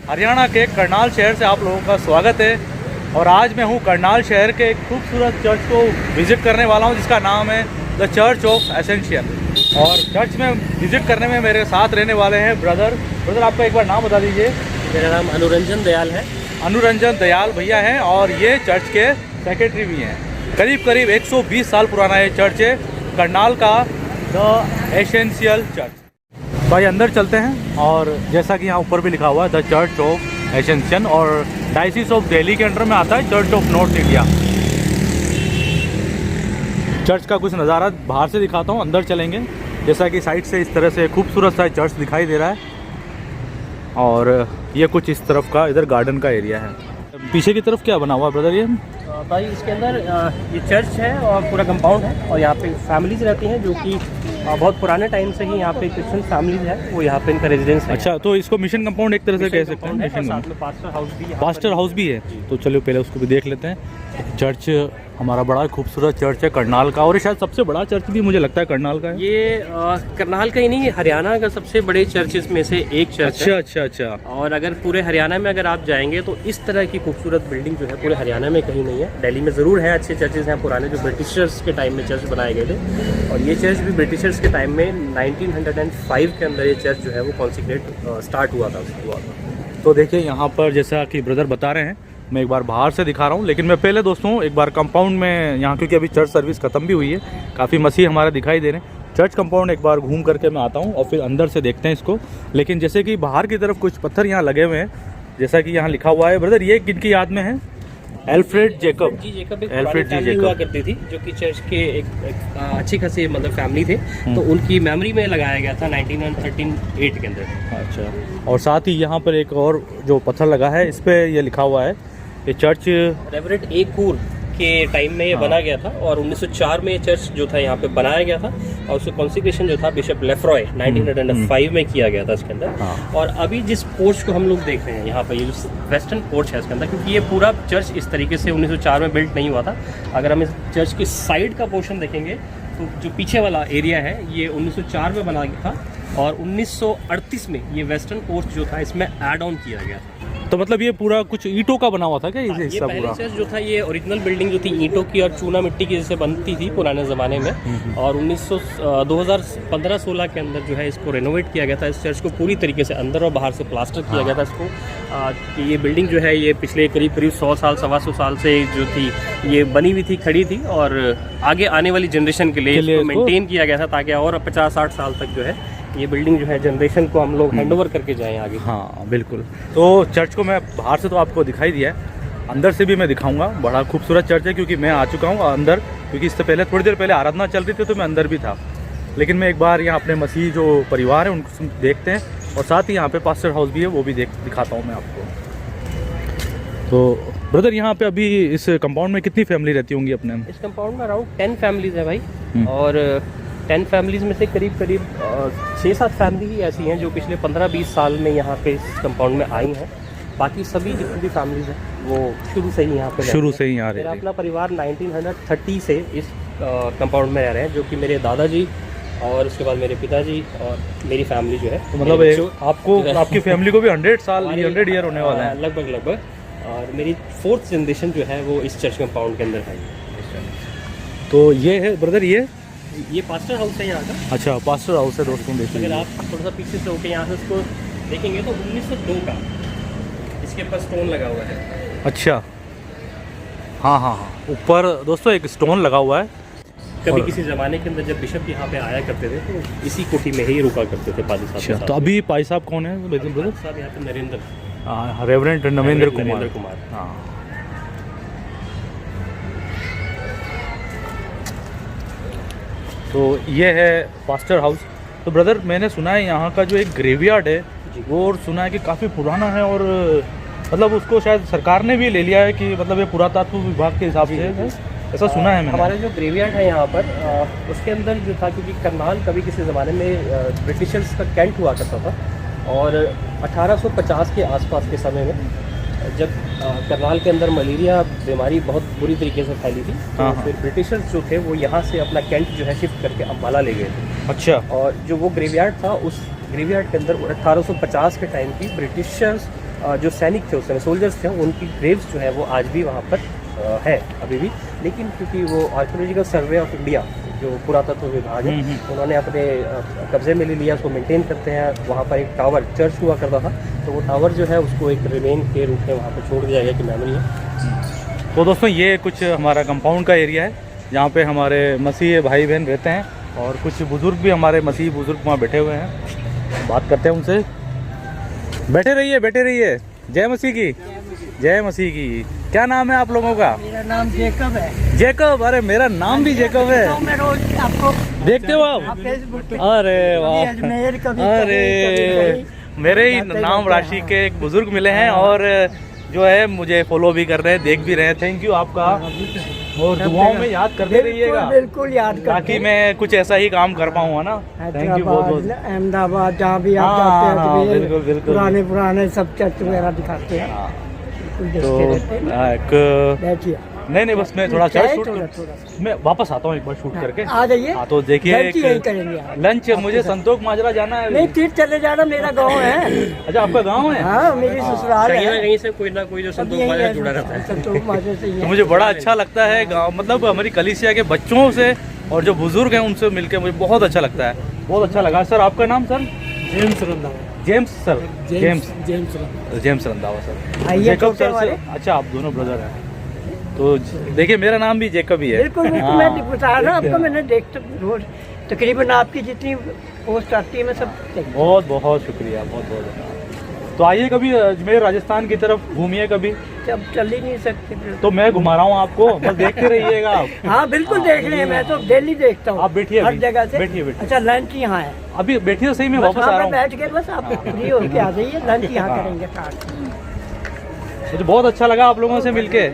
हरियाणा के करनाल शहर से आप लोगों का स्वागत है। और आज मैं हूं करनाल शहर के एक खूबसूरत चर्च को विज़िट करने वाला हूं, जिसका नाम है द चर्च ऑफ एसेंशियल। और चर्च में विज़िट करने में मेरे साथ रहने वाले हैं ब्रदर आपका एक बार नाम बता दीजिए। मेरा नाम अनुरंजन दयाल है। अनुरंजन दयाल भैया हैं और ये चर्च के सेक्रेटरी भी हैं। करीब 120 साल पुराना ये चर्च है, करनाल का द एसेंशियल चर्च। भाई अंदर चलते हैं। और जैसा कि यहाँ ऊपर भी लिखा हुआ है द चर्च ऑफ एसेंशियल, और डायसिस ऑफ दिल्ली के अंडर में आता है church of north India. Church का कुछ नज़ारा बाहर से दिखाता हूँ, अंदर चलेंगे। जैसा कि साइड से इस तरह से खूबसूरत सा चर्च दिखाई दे रहा है, और ये कुछ इस तरफ का इधर गार्डन का एरिया है। पीछे की तरफ क्या बना हुआ ब्रदर ये? भाई इसके अंदर ये चर्च है और पूरा कंपाउंड है, और यहाँ पे फैमिलीज रहती हैं जो कि बहुत पुराने टाइम से ही यहाँ पे क्रिश्चियन फैमिलीज है, वो यहाँ पे इनका रेजिडेंस है। अच्छा, तो इसको मिशन कंपाउंड एक तरह से कह सकते हैं। साथ में पास्टर हाउस भी है। पास्टर हाउस भी है, तो चलो पहले उसको भी देख लेते हैं। चर्च हमारा बड़ा खूबसूरत चर्च है करनाल का, और ये शायद सबसे बड़ा चर्च भी मुझे लगता है करनाल का है। ये करनाल का ही नहीं, हरियाणा का सबसे बड़े चर्चेस में से एक चर्च है। अच्छा। और अगर पूरे हरियाणा में अगर आप जाएंगे तो इस तरह की खूबसूरत बिल्डिंग जो है पूरे हरियाणा में कहीं नहीं है। दिल्ली में ज़रूर है अच्छे चर्चेज हैं पुराने, जो ब्रिटिशर्स के टाइम में चर्च बनाए गए थे, और ये चर्च भी ब्रिटिशर्स के टाइम में 1905 के अंदर ये चर्च जो है वो कॉन्सिक्रेट स्टार्ट हुआ था। तो देखिए यहाँ पर जैसा कि ब्रदर बता रहे हैं, मैं एक बार बाहर से दिखा रहा हूँ, लेकिन मैं पहले दोस्तों एक बार कंपाउंड में यहाँ, क्योंकि अभी चर्च सर्विस ख़त्म भी हुई है, काफ़ी मसीह हमारा दिखाई दे रहे हैं। चर्च कंपाउंड एक बार घूम करके मैं आता हूँ और फिर अंदर से देखते हैं इसको। लेकिन जैसे कि बाहर की तरफ कुछ पत्थर यहाँ लगे हुए हैं, जैसा कि यहाँ लिखा हुआ है। ब्रदर ये किनकी याद में है? एल्फ्रेड जेकब एक हुआ करती थी, जो कि चर्च के एक अच्छी खासी मतलब फैमिली थे, तो उनकी मेमोरी में लगाया गया था 1913 के अंदर। अच्छा, और साथ ही यहाँ पर एक और जो पत्थर लगा है, इस पर यह लिखा हुआ है ये चर्च रेवरेंड ए कूर के टाइम में ये बना गया था, और 1904 में ये चर्च जो था यहाँ पे बनाया गया था, और उसका कॉन्सिक्रेशन जो था बिशप लेफ्रॉय 1905 में किया गया था इसके अंदर। और अभी जिस पोर्च को हम लोग देख रहे हैं यहाँ पे, ये जो वेस्टर्न पोर्च है इसके अंदर, क्योंकि ये पूरा चर्च इस तरीके से 1904 में बिल्ट नहीं हुआ था। अगर हम इस चर्च की साइड का पोर्शन देखेंगे तो जो पीछे वाला एरिया है ये 1904 में बना गया था, और 1938 में ये वेस्टर्न पोर्च जो था इसमें ऐड ऑन किया गया था। तो मतलब ये पूरा कुछ ईंटों का बना हुआ था क्या? ये पहले चर्च जो था, ये ओरिजिनल बिल्डिंग जो थी ईंटों की और चूना मिट्टी की जैसे बनती थी पुराने ज़माने में, और 2015-16 के अंदर जो है इसको रेनोवेट किया गया था। इस चर्च को पूरी तरीके से अंदर और बाहर से प्लास्टर किया गया था इसको। ये बिल्डिंग जो है ये पिछले करीब 100 साल 125 साल से जो थी ये बनी हुई थी, खड़ी थी, और आगे आने वाली जनरेशन के लिए इसको मेनटेन किया गया था, ताकि और 50-60 साल तक जो है ये बिल्डिंग जो है जनरेशन को हम लोग हैंडओवर करके जाएं आगे। हाँ बिल्कुल। तो चर्च को मैं बाहर से तो आपको दिखाई दिया है, अंदर से भी मैं दिखाऊंगा। बड़ा खूबसूरत चर्च है, क्योंकि मैं आ चुका हूँ अंदर, क्योंकि इससे पहले थोड़ी देर पहले आराधना चल रही थी तो मैं अंदर भी था। लेकिन मैं एक बार यहाँ अपने मसीह जो परिवार है उनको देखते हैं, और साथ ही यहाँ पे पास्टर हाउस भी है, वो भी दिखाता हूँ मैं आपको। तो ब्रदर यहाँ पे अभी इस कंपाउंड में कितनी फैमिली रहती होंगी अपने? इस कंपाउंड में अराउंड 10 फैमिलीज है भाई, और 10 फैमिलीज में से करीब 6-7 फैमिली ही ऐसी हैं जो पिछले 15-20 साल में यहाँ पे इस कंपाउंड में आई हैं। बाकी सभी जितनी भी फैमिलीज हैं वो शुरू से ही यहाँ पे आ रहे हैं। मेरा अपना परिवार 1930 से इस कंपाउंड में रह रहे हैं, जो कि मेरे दादाजी और उसके बाद मेरे पिताजी और मेरी फैमिली जो है। तो मतलब आपको आपकी फैमिली को भी 100 ईयर होने वाला है लगभग। और मेरी 4th जनरेशन जो है वो इस चर्च कंपाउंड के अंदर है। तो ये है ब्रदर, ये पास्टर हाउस है यहाँ का। अच्छा, पास्टर हाउस है दोस्तों। अगर आप थोड़ा सा पीछे से होकर यहाँ से इसको देखेंगे तो 1902 का इसके ऊपर स्टोन लगा हुआ है। अच्छा, हाँ, ऊपर दोस्तों एक स्टोन लगा हुआ है। कभी किसी ज़माने के अंदर जब बिशप यहाँ पे आया करते थे तो इसी कोठी में ही रुका करते थे पादी साहब। अच्छा, तो अभी पादी साहब कौन है ब्रदर? साहब यहाँ पे नरेंद्र, रेवरेंड नरेंद्र कुमार। हाँ, तो ये है पास्टर हाउस। तो ब्रदर मैंने सुना है यहाँ का जो एक ग्रेवयार्ड है वो सुना है कि काफ़ी पुराना है, और मतलब उसको शायद सरकार ने भी ले लिया है कि मतलब ये पुरातत्व विभाग के हिसाब से, ऐसा सुना है मैंने। हमारे जो ग्रेवयार्ड है यहाँ पर उसके अंदर जो था, क्योंकि करनाल कभी किसी ज़माने में ब्रिटिशर्स का कैंट हुआ करता था, और 1850 के आसपास के समय में जब करनाल के अंदर मलेरिया बीमारी बहुत बुरी तरीके से फैली थी, तो फिर ब्रिटिशर्स जो थे वो यहाँ से अपना कैंट जो है शिफ्ट करके अम्बाला ले गए थे। अच्छा। और जो वो ग्रेवयार्ड था, उस ग्रेवयार्ड के अंदर 1850 के टाइम की ब्रिटिशर्स जो सैनिक थे उस समय सोल्जर्स थे उनकी ग्रेव्स जो है वो आज भी वहाँ पर है अभी भी, लेकिन क्योंकि वो आर्कियोलॉजिकल सर्वे ऑफ इंडिया जो पुरातत्व विभाग है उन्होंने अपने कब्जे में ले लिया, उसको मेंटेन करते हैं। वहाँ पर एक टावर चर्च हुआ करता था, तो वो टावर जो है उसको एक रिमेन के रूप में वहाँ पर छोड़ दिया गया कि मेमोरी है। तो दोस्तों ये कुछ हमारा कंपाउंड का एरिया है जहाँ पे हमारे मसीह भाई बहन रहते हैं और कुछ बुज़ुर्ग भी हमारे मसीह बुज़ुर्ग वहाँ बैठे हुए हैं। बात करते हैं उनसे। बैठे रहिए। जय मसीह की, जय मसीह की। क्या नाम है आप लोगों का? मेरा नाम जेकब है। जेकब? अरे मेरा नाम भी जेकब है। तो मैं रोज आपको देखते हो आप? फेसबुक पे अरे वाह, अजमेर कभी अरे मेरे ही नाम राशि के एक बुजुर्ग मिले हैं और जो है मुझे फॉलो भी कर रहे हैं, देख भी रहे हैं। थैंक यू आपका, और दुआओं में याद करते रहिएगा बिल्कुल याद करते ताकि मैं कुछ ऐसा ही काम कर पाऊँ, है ना। थैंक यू बहुत बहुत। अहमदाबाद जहाँ भी आप हाँ, जाते हैं अजमेर, बिल्कुल बिल्कुल। पुराने सब चर्च वगैरह दिखाते हैं। हाँ, बिल्कुल तो देखते रहते हैं। बैठिए। नहीं बस मैं थोड़ा चर्च शूट थोड़ा मैं वापस आता हूँ एक बार शूट करके। आ जाइए। हाँ तो देखिए लंच यहीं करेंगे आप। लंच मुझे संतोष माजरा जाना है। नहीं फिर चले जाना, मेरा गाँव है। अच्छा आपका गाँव है? हाँ मेरी ससुराल कहीं ना है। कहीं से कोई ना कोई जो संतोष माजरा जुड़ा रहता है। संतोष माजरा से ही तो है। मुझे बड़ा अच्छा लगता है गाँव, मतलब हमारी कलीसिया के बच्चों से और जो बुजुर्ग हैं उनसे मिलकर मुझे बहुत अच्छा लगता है। बहुत अच्छा लगा। सर आपका नाम? Sir James Randhawa. James sir? James James Randhawa sir. आइए जेकब छोटे सर से? वाले। अच्छा आप दोनों ब्रदर हैं। तो देखिए मेरा नाम भी जेकब ही है। बिल्कुल बिल्कुल, हाँ, मैं बता रहा आपको, मैंने देखता रोज तकरीबन आपकी जितनी पोस्ट आती है मैं सब देखता हूँ। बहुत बहुत शुक्रिया, बहुत बहुत धन्यवाद। तो आइए कभी अजमेर राजस्थान की तरफ घूमिए कभी। अब चल ही नहीं सकते फिर। तो मैं घुमा रहा हूँ आपको, बस देखते रहिएगा आप। हाँ बिल्कुल देख रहे हैं, मैं तो डेली देखता हूँ। आप बैठिए हर अभी। जगह से। बैठिए। अच्छा लंच यहाँ है? अभी बैठिए तो सही, मैं बस वापस आ हाँ, रहा मैं हूँ। बैठ के बस आप फ्री होके आ जाइए, लंच यहाँ करेंगे साथ। मुझे बहुत अच्छा लगा आप लोगों से मिलके।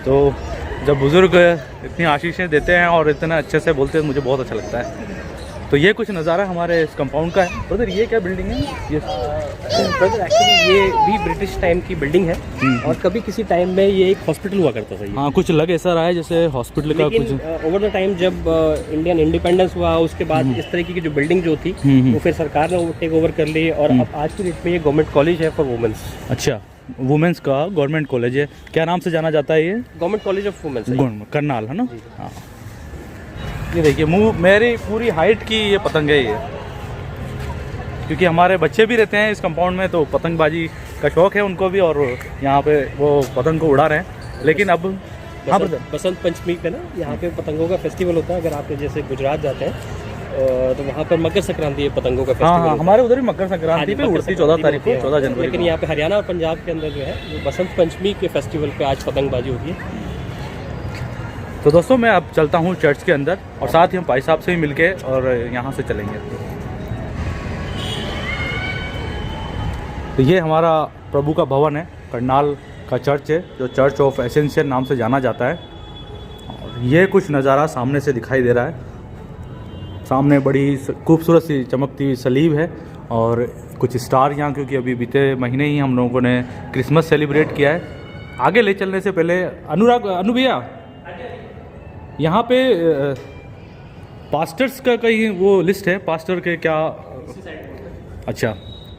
तो जब बुज़ुर्ग इतनी आशीषें देते हैं और इतना अच्छे से बोलते हैं मुझे बहुत अच्छा लगता है। तो ये कुछ नज़ारा हमारे इस कंपाउंड का है। ब्रदर ये क्या बिल्डिंग है? ये ब्रदर एक्चुअली ये भी ब्रिटिश टाइम की बिल्डिंग है और कभी किसी टाइम में ये एक हॉस्पिटल हुआ करता था ये। हाँ कुछ लग ऐसा रहा है जैसे हॉस्पिटल का कुछ। लेकिन ओवर द टाइम जब इंडियन इंडिपेंडेंस हुआ उसके बाद इस तरीके की जो बिल्डिंग जो थी वो फिर सरकार ने टेक ओवर कर ली और अब आज की डेट में ये गवर्नमेंट कॉलेज है फॉर वुमेन्स। अच्छा वुमेन्स का गवर्नमेंट कॉलेज है। क्या नाम से जाना जाता है ये? Government college of womens Karnal, है ना? हाँ ये देखिए मुँह मेरी पूरी हाइट की ये पतंग है ये, क्योंकि हमारे बच्चे भी रहते हैं इस कंपाउंड में तो पतंगबाजी का शौक है उनको भी और यहाँ पे वो पतंग को उड़ा रहे हैं। लेकिन अब हाँ बसंत पंचमी पे ना यहाँ पे पतंगों का फेस्टिवल होता है। अगर आप जैसे गुजरात जाते हैं तो वहाँ पर मकर संक्रांति है, पतंगों का फेस्टिवल। हाँ हमारे उधर भी मकर संक्रांति पे उड़ती 14 तारीख को, 14 जनवरी। लेकिन यहाँ पे हरियाणा और पंजाब के अंदर जो है वो बसंत पंचमी के फेस्टिवल पे आज पतंगबाजी होती है। तो दोस्तों मैं अब चलता हूँ चर्च के अंदर और साथ ही हम भाई साहब से भी मिलके और यहाँ से चलेंगे। तो ये हमारा प्रभु का भवन है, करनाल का चर्च है जो चर्च ऑफ एसेंशियल नाम से जाना जाता है। और ये कुछ नज़ारा सामने से दिखाई दे रहा है। सामने बड़ी खूबसूरत सी चमकती हुई सलीब है और कुछ स्टार यहाँ, क्योंकि अभी बीते महीने ही हम लोगों ने क्रिसमस सेलिब्रेट किया है। आगे ले चलने से पहले अनु भैया यहाँ पे पास्टर्स का कहीं वो लिस्ट है, पास्टर के क्या? अच्छा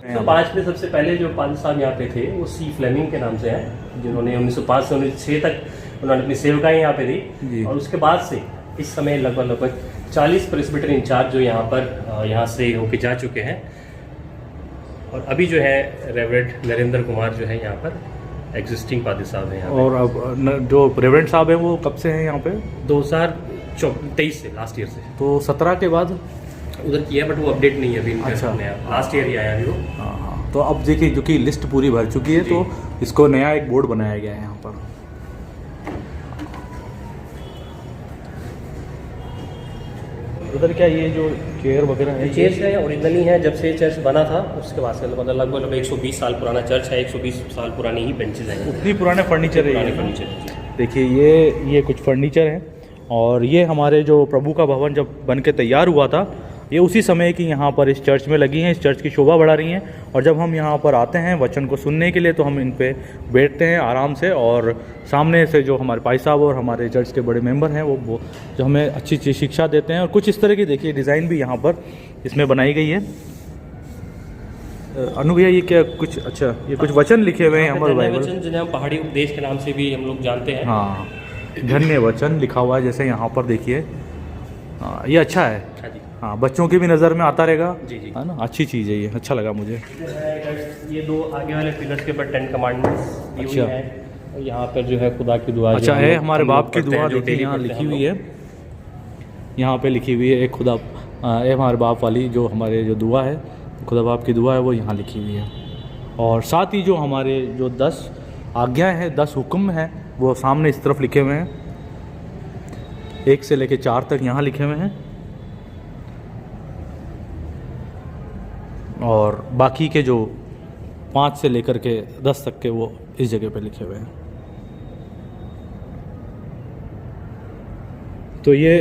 तो 5 में सबसे पहले जो 5 साल यहाँ पे थे वो सी फ्लेमिंग के नाम से हैं, जिन्होंने 1905 से 1906 तक उन्होंने अपनी सेवकाएं यहाँ पे दी। और उसके बाद से इस समय लगभग 40 प्रेस्बिटर इंचार्ज जो यहाँ पर यहाँ से होके जा चुके हैं। और अभी जो है रेवरेंड नरेंद्र कुमार जो है यहाँ पर एग्जिस्टिंग पादी साहब हैं यहाँ पे। और अब जो रेवरेंड साहब हैं वो कब से हैं यहाँ पे? 2023 से, लास्ट ईयर से। तो 17 के बाद उधर किया बट वो अपडेट नहीं है अभी इनका। अच्छा। लास्ट ईयर ही आया अभी वो। हाँ तो अब देखिए जो कि लिस्ट पूरी भर चुकी है तो इसको नया एक बोर्ड बनाया गया है यहाँ पर। उधर क्या ये जो चेयर वगैरह है? चेयर्स है ओरिजिनली है, जब से चर्च बना था उसके बाद से मतलब लगभग 120 साल पुराना चर्च है। 120 साल पुरानी ही बेंचेज हैं, उतनी पुराने फर्नीचर है पुराने ये। फर्नीचर। देखिए ये कुछ फर्नीचर हैं और ये हमारे जो प्रभु का भवन जब बन के तैयार हुआ था ये उसी समय की यहाँ पर इस चर्च में लगी हैं, इस चर्च की शोभा बढ़ा रही हैं। और जब हम यहाँ पर आते हैं वचन को सुनने के लिए तो हम इन पे बैठते हैं आराम से और सामने से जो हमारे भाई साहब और हमारे चर्च के बड़े मेंबर हैं वो जो हमें अच्छी शिक्षा देते हैं। और कुछ इस तरह की देखिए डिज़ाइन भी यहाँ पर इसमें बनाई गई है। अनु भैया ये क्या कुछ, अच्छा ये कुछ वचन लिखे हुए हैं हमारे बाइबल। वचन जिन्हें हम पहाड़ी उपदेश के नाम से भी हम लोग जानते हैं। हाँ, धन्य वचन लिखा हुआ है जैसे यहाँ पर देखिए। ये अच्छा है। हाँ जी, हाँ, बच्चों की भी नज़र में आता रहेगा। जी जी। है ना, अच्छी चीज़ है ये, अच्छा लगा मुझे। ये दो आगे वाले पिलर्स के ऊपर 10 कमांडमेंट्स दी हुई अच्छा। हैं। और यहाँ पर जो है खुदा की दुआ, अच्छा जो है, हम हमारे लोग बाप की पढ़ते हैं, दुआ जो देखिए daily यहाँ पढ़ते हैं लिखी हम हुई है। यहाँ पे लिखी हुई है एक खुदा, ये हमारे बाप वाली जो हमारे जो दुआ है, खुदा बाप की दुआ है, वो यहाँ लिखी हुई है। और साथ ही जो हमारे जो 10 आज्ञा हैं, 10 हुक्म हैं, वो सामने इस तरफ लिखे हुए हैं। 1 से लेकर 4 तक यहाँ लिखे हुए हैं, और बाकी के जो 5 से लेकर के 10 तक के वो इस जगह पे लिखे हुए हैं। तो ये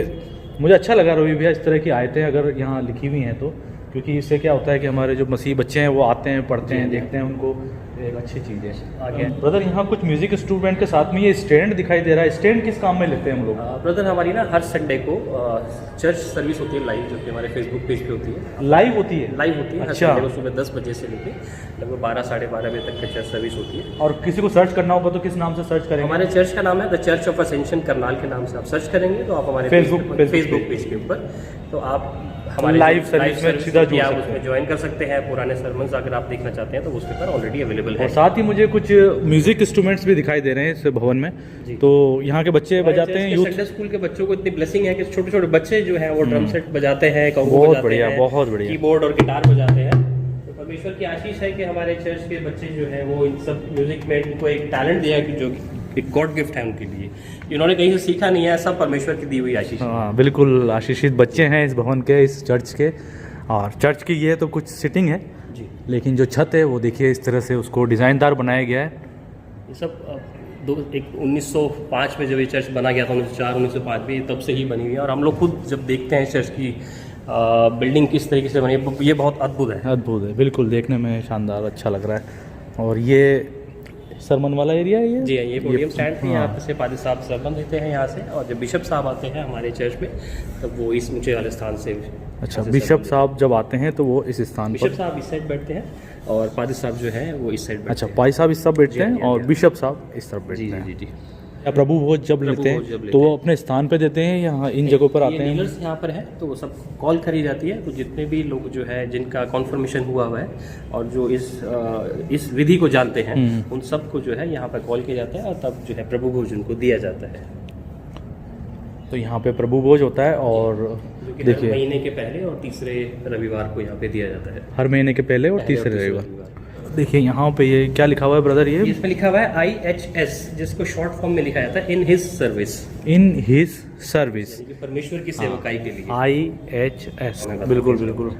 मुझे अच्छा लगा रवि भैया, इस तरह की आयतें अगर यहाँ लिखी हुई हैं तो, क्योंकि इससे क्या होता है कि हमारे जो मसीह बच्चे हैं वो आते हैं, पढ़ते हैं, देखते हैं, उनको एक अच्छी चीज़ है। आगे ब्रदर यहाँ कुछ म्यूजिक इंस्ट्रूमेंट के साथ में ये स्टैंड दिखाई दे रहा है। स्टैंड किस काम में लेते हैं हम लोग? ब्रदर हमारी ना हर संडे को चर्च सर्विस होती है लाइव, जो कि हमारे फेसबुक पेज पे होती है। लाइव होती है? लाइव होती है हर अच्छा। संडे को सुबह 10 बजे से लेके लगभग 12 साढ़े 12 बजे तक का चर्च सर्विस होती है। और किसी को सर्च करना होगा तो किस नाम से सर्च करेंगे? हमारे चर्च का नाम है the church of Ascension Karnal के नाम से आप सर्च करेंगे तो आप हमारे फेसबुक पेज के ऊपर तो आप हमारे लाइव सर्विस में सीधा जुड़ आप सकते उसमें ज्वाइन कर सकते हैं। पुराने सर्मन्स अगर आप देखना चाहते हैं तो उसके ऊपर ऑलरेडी अवेलेबल है। और साथ ही मुझे कुछ म्यूजिक इंस्ट्रूमेंट्स भी दिखाई दे रहे हैं इस भवन में। तो यहाँ के बच्चे बजाते हैं, यूथ संडे स्कूल के बच्चों को इतनी ब्लेसिंग है कि छोटे छोटे बच्चे जो हैं वो ड्रम सेट बजाते हैं, कंगो बहुत बजाते बढ़िया, हैं, बहुत बढ़िया। कीबोर्ड और गिटार बजाते हैं। तो परमेश्वर की आशीष है कि हमारे चर्च के बच्चे जो हैं वो इन सब म्यूजिक में इनको एक टैलेंट दिया है कि जो एक गॉड गिफ्ट है उनके लिए, इन्होंने कहीं से सीखा नहीं है, सब परमेश्वर की दी हुई आशीष। हाँ, बिल्कुल आशीषित बच्चे हैं इस भवन के, इस चर्च के। और चर्च की ये तो कुछ सिटिंग है जी, लेकिन जो छत है वो देखिए इस तरह से उसको डिज़ाइनदार बनाया गया है। ये सब 1905 में जब ये चर्च बना गया था, 1904 1905 में, तब से ही बनी हुई है। और हम लोग खुद जब देखते हैं चर्च की बिल्डिंग किस तरीके से बनी है, ये बहुत अद्भुत है। अद्भुत है, बिल्कुल देखने में शानदार, अच्छा लग रहा है। और ये सरमन वाला एरिया है ये? जी हाँ, ये पोडियम स्टैंड थी, हाँ। यहाँ पे से पादी साहब सरमन देते हैं यहाँ से, और जब बिशप साहब आते हैं हमारे चर्च में तब वो इस ऊंचे वाले स्थान से। अच्छा, बिशप साहब जब आते हैं तो वो इस स्थान बिशप पर? साहब इस साइड बैठते हैं और पादी साहब जो है वो इस साइड बैठते अच्छा, हैं। पाई साहब इस तरफ बैठते जी, हैं जी, और जी। बिशप साहब इस तरफ जी बैठते जी हैं। जी जी। या प्रभु भोज जब प्रभु लेते भोज जब हैं लेते तो वो हैं। अपने स्थान पे देते हैं, यहाँ इन जगहों पर आते ये हैं? डीलर्स यहाँ पर है तो वो सब कॉल करी जाती है, तो जितने भी लोग जो है जिनका कॉन्फर्मेशन हुआ हुआ है और जो इस विधि को जानते हैं उन सबको जो है यहाँ पर कॉल किया जाता है और तब जो है प्रभु भोज उनको दिया जाता है। तो यहाँ पे प्रभु भोज होता है और जो कि हर देखिए महीने के पहले और तीसरे रविवार को यहाँ पे दिया जाता है। हर महीने के पहले और पहले और तीसरे रविवार। देखिए यहाँ पे ये क्या लिखा हुआ है ब्रदर? ये इसमें लिखा हुआ है IHS, जिसको शॉर्ट फॉर्म में लिखा जाता है in his service, in his service, यानी कि परमेश्वर की सेवकाई के लिए। IHS, बिल्कुल बिल्कुल।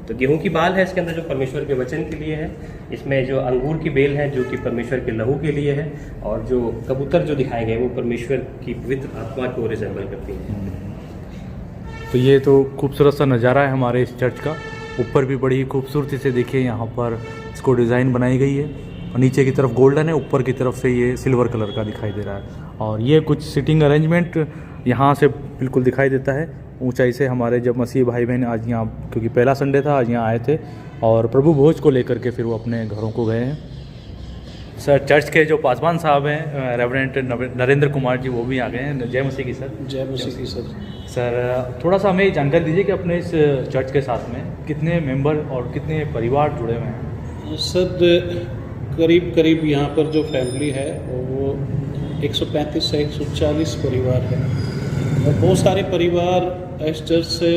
तो गेहूं की बाल है इसके अंदर जो परमेश्वर के वचन के लिए है, इसमें जो अंगूर की बेल है जो कि परमेश्वर के लहू के लिए है, और जो कबूतर जो दिखाए गए वो परमेश्वर की पवित्र आत्मा को रिजेंबल करती हैं। तो ये तो खूबसूरत सा नज़ारा है हमारे इस चर्च का। ऊपर भी बड़ी खूबसूरती से देखिए यहाँ पर इसको डिज़ाइन बनाई गई है, और नीचे की तरफ गोल्डन है, ऊपर की तरफ से ये सिल्वर कलर का दिखाई दे रहा है। और ये कुछ सिटिंग अरेंजमेंट यहाँ से बिल्कुल दिखाई देता है ऊंचाई से। हमारे जब मसीह भाई बहन आज यहाँ, क्योंकि पहला संडे था, आज यहाँ आए थे और प्रभु भोज को लेकर के फिर वो अपने घरों को गए हैं। सर चर्च के जो पासवान साहब हैं रेवरेंट नरेंद्र कुमार जी, वो भी आ गए हैं। जय मसीह की सर। जय मसीह की सर। सर थोड़ा सा हमें जानकारी दीजिए कि अपने इस चर्च के साथ में कितने मेंबर और कितने परिवार जुड़े हुए हैं? सर करीब करीब यहाँ पर जो फैमिली है वो 135 से 140 परिवार है, और बहुत सारे परिवार इस चर्च से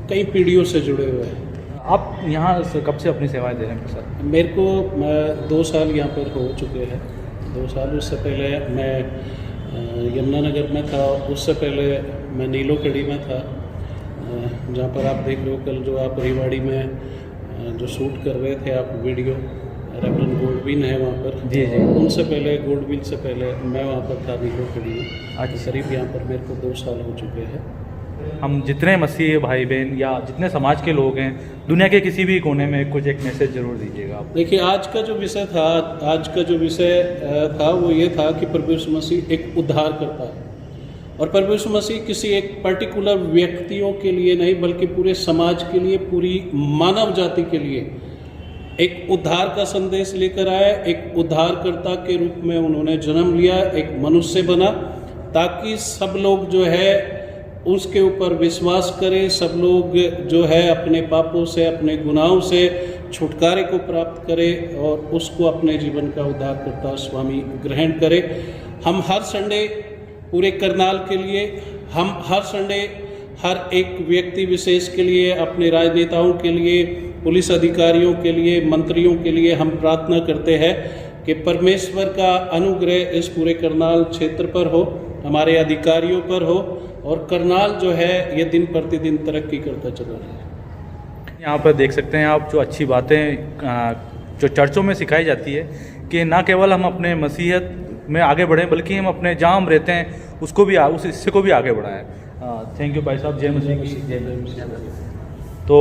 कई पीढ़ियों से जुड़े हुए हैं। आप यहाँ कब से अपनी सेवाएं दे रहे हैं सर? मेरे को 2 साल यहाँ पर हो चुके हैं। 2 साल, उससे पहले मैं यमुनानगर में था, उससे पहले मैं नीलो कड़ी में था, जहाँ पर आप देख रहे हो कल जो आप रेवाड़ी में जो शूट कर रहे थे आप वीडियो, रेवरेंड गोल्डविन है वहाँ पर। जी जी। उनसे पहले, गोल्डविन से पहले मैं वहाँ पर था नीलो कड़ी में। अच्छा। करीब यहाँ पर मेरे को 2 साल हो चुके हैं। हम जितने मसीह भाई बहन या जितने समाज के लोग हैं, दुनिया के किसी भी कोने में कुछ एक मैसेज जरूर दीजिएगा आप। देखिए आज का जो विषय था वो ये था कि परमेश्वर मसीह एक उद्धार करता है, और परमेश्वर मसीह किसी एक पर्टिकुलर व्यक्तियों के लिए नहीं बल्कि पूरे समाज के लिए, पूरी मानव जाति के लिए एक उद्धार का संदेश लेकर आए। एक उद्धारकर्ता के रूप में उन्होंने जन्म लिया, एक मनुष्य बना, ताकि सब लोग जो है उसके ऊपर विश्वास करें, सब लोग जो है अपने पापों से, अपने गुनाहों से छुटकारे को प्राप्त करें और उसको अपने जीवन का उद्धारकर्ता स्वामी ग्रहण करें। हम हर संडे पूरे करनाल के लिए, हम हर संडे हर एक व्यक्ति विशेष के लिए, अपने राजनेताओं के लिए, पुलिस अधिकारियों के लिए, मंत्रियों के लिए हम प्रार्थना करते हैं कि परमेश्वर का अनुग्रह इस पूरे करनाल क्षेत्र पर हो, हमारे अधिकारियों पर हो और करनाल जो है ये दिन प्रतिदिन तरक्की करता चला रहा है। यहाँ पर देख सकते हैं आप जो अच्छी बातें जो चर्चों में सिखाई जाती है कि ना केवल हम अपने मसीहत में आगे बढ़ें बल्कि हम अपने जहाँ हम रहते हैं उसको भी उस हिस्से को भी आगे बढ़ाएं। थैंक यू भाई साहब, जय मसीह की। तो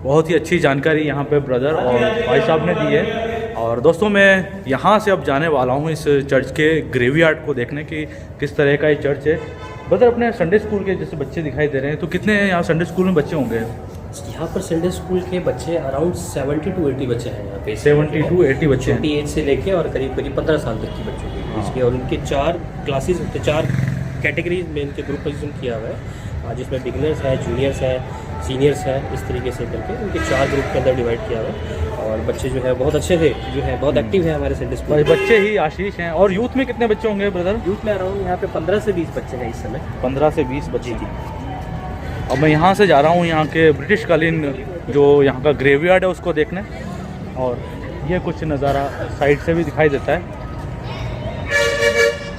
बहुत ही अच्छी जानकारी यहाँ पे ब्रदर और भाई साहब ने दी है। और दोस्तों मैं यहाँ से अब जाने वाला हूँ इस चर्च के ग्रेवयार्ड को देखने की किस तरह का ये चर्च है। ब्रदर अपने संडे स्कूल के जैसे बच्चे दिखाई दे रहे हैं, तो कितने यहाँ संडे स्कूल में बच्चे होंगे? यहाँ पर संडे स्कूल के बच्चे अराउंड 70 to 80 बच्चे हैं यहाँ पे। 70 to 80 बच्चे हैं। छोटी एज से लेके और करीब 15 साल तक की बच्चों के बीच के। और उनके 4 क्लासेस होते हैं, 4 कैटेगरीज में इनके ग्रुप पोजीशन किया हुआ है, जिसमें बिगिनर्स हैं, जूनियर्स हैं, सीनियर्स हैं, इस तरीके से करके उनके 4 ग्रुप के अंदर डिवाइड किया हुआ है। और बच्चे जो है बहुत अच्छे थे, जो है बहुत एक्टिव है हमारे संडे स्कूल। बच्चे ही आशीष हैं। और यूथ में कितने बच्चे होंगे ब्रदर? यूथ में अराउंड यहाँ पे 15 से 20 बच्चे हैं इस समय। 15 से 20 बच्चे। अब मैं यहाँ से जा रहा हूँ यहाँ के ब्रिटिश कालीन जो यहाँ का ग्रेवयार्ड है उसको देखने। और ये कुछ नज़ारा साइड से भी दिखाई देता है।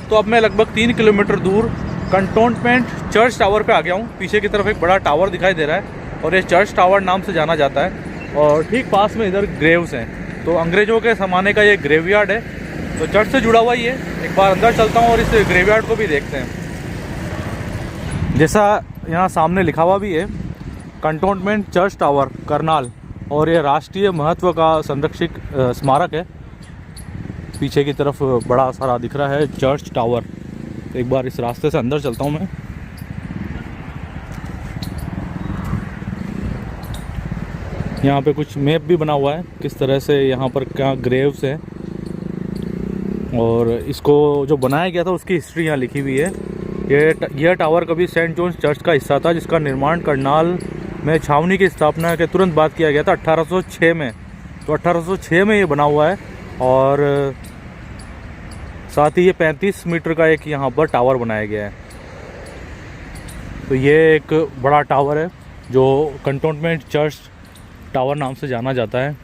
तो अब मैं लगभग 3 किलोमीटर दूर कंटोनमेंट चर्च टावर पे आ गया हूँ। पीछे की तरफ एक बड़ा टावर दिखाई दे रहा है और ये चर्च टावर नाम से जाना जाता है। और ठीक पास में इधर ग्रेव्स हैं। तो अंग्रेज़ों के ज़माने का ये ग्रेवयार्ड है, तो चर्च से जुड़ा हुआ ही है। एक बार अंदर चलता हूँ और इस ग्रेवयार्ड को भी देखते हैं। जैसा यहाँ सामने लिखा हुआ भी है, कंटोनमेंट चर्च टावर करनाल, और ये राष्ट्रीय महत्व का संरक्षित स्मारक है। पीछे की तरफ बड़ा सारा दिख रहा है चर्च टावर। एक बार इस रास्ते से अंदर चलता हूँ मैं। यहाँ पे कुछ मैप भी बना हुआ है किस तरह से यहाँ पर क्या ग्रेव्स हैं, और इसको जो बनाया गया था उसकी हिस्ट्री यहाँ लिखी हुई है। यह टावर कभी सेंट जॉन्स चर्च का हिस्सा था, जिसका निर्माण करनाल में छावनी की स्थापना के तुरंत बाद किया गया था 1806 में। तो 1806 में ये बना हुआ है। और साथ ही ये 35 मीटर का एक यहाँ पर टावर बनाया गया है। तो ये एक बड़ा टावर है जो कंटोनमेंट चर्च टावर नाम से जाना जाता है।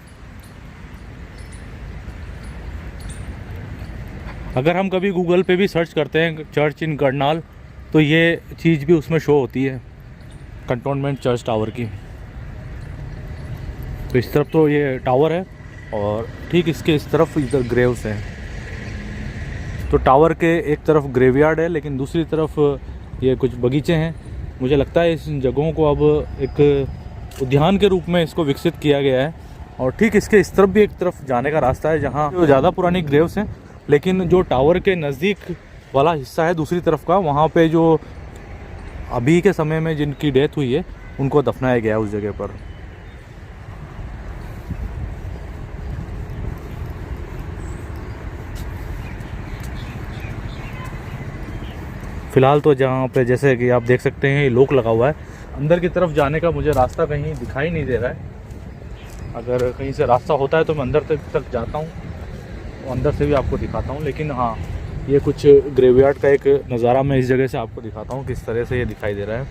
अगर हम कभी गूगल पे भी सर्च करते हैं चर्च इन करनाल, तो ये चीज़ भी उसमें शो होती है कंटोनमेंट चर्च टावर की। तो इस तरफ तो ये टावर है और ठीक इसके इस तरफ इधर ग्रेव्स हैं। तो टावर के एक तरफ ग्रेवयार्ड है, लेकिन दूसरी तरफ ये कुछ बगीचे हैं। मुझे लगता है इस जगहों को अब एक उद्यान के रूप में इसको विकसित किया गया है। और ठीक इसके इस तरफ भी एक तरफ जाने का रास्ता है जहाँ जो ज़्यादा पुरानी ग्रेव्स हैं, लेकिन जो टावर के नज़दीक वाला हिस्सा है दूसरी तरफ का, वहाँ पे जो अभी के समय में जिनकी डेथ हुई है उनको दफनाया गया है उस जगह पर। फ़िलहाल तो जहाँ पे जैसे कि आप देख सकते हैं लॉक लगा हुआ है। अंदर की तरफ जाने का मुझे रास्ता कहीं दिखाई नहीं दे रहा है। अगर कहीं से रास्ता होता है तो मैं अंदर तक जाता हूँ, अंदर से भी आपको दिखाता हूँ। लेकिन हाँ, ये कुछ ग्रेवयार्ड का एक नज़ारा मैं इस जगह से आपको दिखाता हूँ किस तरह से ये दिखाई दे रहा है।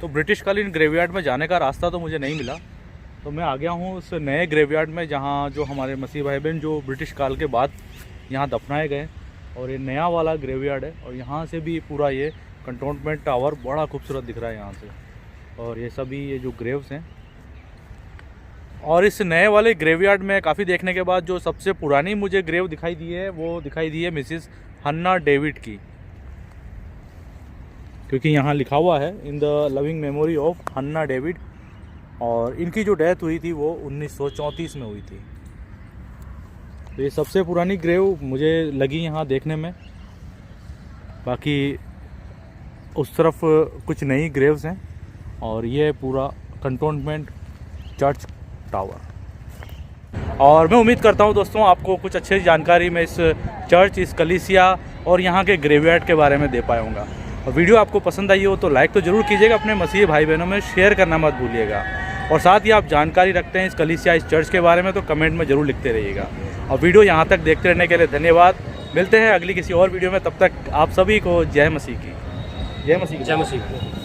तो ब्रिटिश कालीन ग्रेवयार्ड में जाने का रास्ता तो मुझे नहीं मिला, तो मैं आ गया हूँ उस नए ग्रेवयार्ड में जहाँ जो हमारे मसीह भाई बहन जो ब्रिटिश काल के बाद यहाँ दफनाए गए। और ये नया वाला ग्रेवयार्ड है और यहाँ से भी पूरा ये कंटोनमेंट टावर बड़ा खूबसूरत दिख रहा है यहाँ से। और ये सभी ये जो ग्रेव्स हैं। और इस नए वाले ग्रेवयार्ड में काफ़ी देखने के बाद जो सबसे पुरानी मुझे ग्रेव दिखाई दी है वो दिखाई दी है मिसिस हन्ना डेविड की, क्योंकि यहाँ लिखा हुआ है in the loving memory of Hannah David. और इनकी जो डेथ हुई थी वो 1934 में हुई थी। तो ये सबसे पुरानी ग्रेव मुझे लगी यहाँ देखने में। बाकी उस तरफ कुछ नई ग्रेव्स हैं और ये पूरा कंटोनमेंट चर्च टावर। और मैं उम्मीद करता हूँ दोस्तों आपको कुछ अच्छी जानकारी मैं इस चर्च, इस कलीसिया और यहाँ के ग्रेवयार्ड के बारे में दे पाया हूँगा। और वीडियो आपको पसंद आई हो तो लाइक तो ज़रूर कीजिएगा, अपने मसीही भाई बहनों में शेयर करना मत भूलिएगा। और साथ ही आप जानकारी रखते हैं इस कलीसिया, इस चर्च के बारे में तो कमेंट में ज़रूर लिखते रहिएगा। और वीडियो यहाँ तक देखते रहने के लिए धन्यवाद। मिलते हैं अगली किसी और वीडियो में, तब तक आप सभी को जय मसीह की। जय मसीह की। जय मसीह।